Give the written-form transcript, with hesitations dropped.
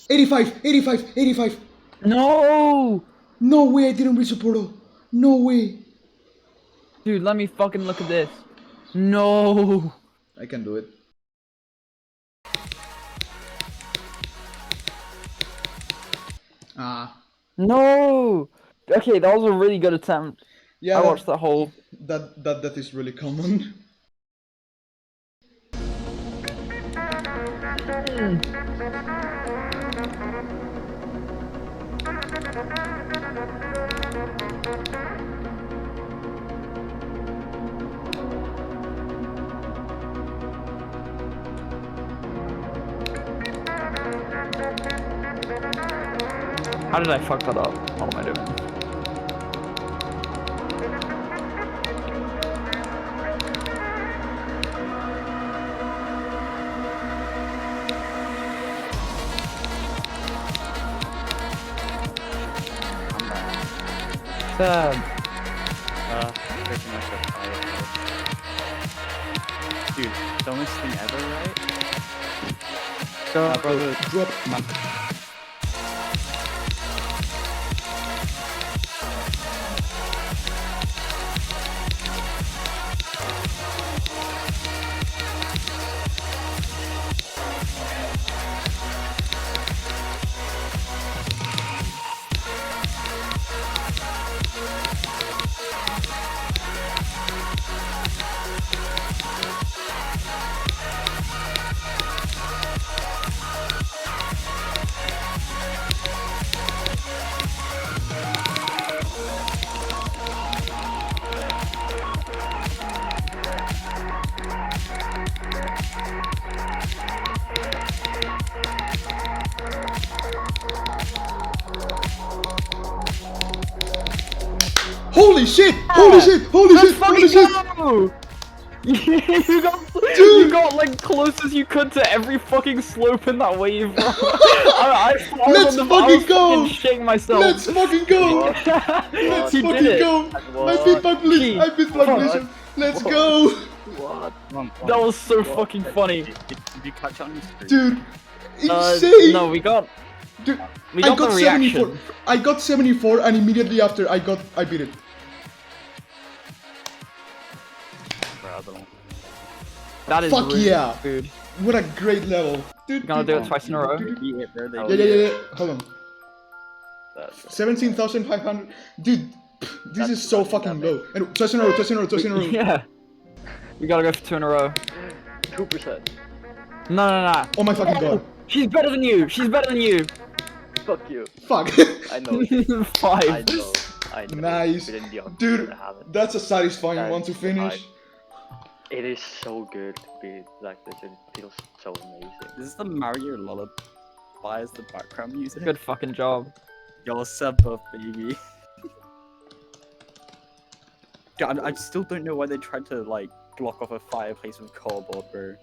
85, 85, 85. No! No way I didn't reach a portal. No way. Dude, let me fucking look at this. No! I can do it. Ah. No! Okay, that was a really good attempt. Yeah, I watched that whole... that is really common. How did I fuck that up? What am I doing? Sad. Pretty much a fire. Dude, dumbest thing ever, right? Brother, Drop. Holy shit! Holy shit! Holy shit! Holy shit! Go! you got, Dude! you got like close as you could to every fucking slope in that wave, bro. I Let's fucking go! Shitting myself. Let's fucking go! Let's Let's fucking go! My feedback, please! I feedback, please! Let's go! what? That was so fucking funny. Did you catch on your screen? Dude! Insane! No, we got Dude, we I got got the 74. reaction. I got 74 and immediately after I beat it. Brother. That is Fuck really yeah. good. What a great level. Dude, You gonna do it twice in a row? Yeah, bro, they Yeah. Hold on. That's 17,500. Dude, this is so fucking low. And twice in a row, twice in a row, twice in a row. Yeah. We gotta go for 2 in a row. 2%. No. Oh my fucking god. She's better than you. She's better than you. Fuck you. Fuck. I know. I 5. know. I know. Nice. But in the opposite, Dude, I haven't. that's a satisfying one to finish. It is so good to be like this. It feels so amazing. This is the Mario Lullaby as the background music. Good fucking job. Yo, sub up, baby. God, I still don't know why they tried to like block off a fireplace with cardboard, bro.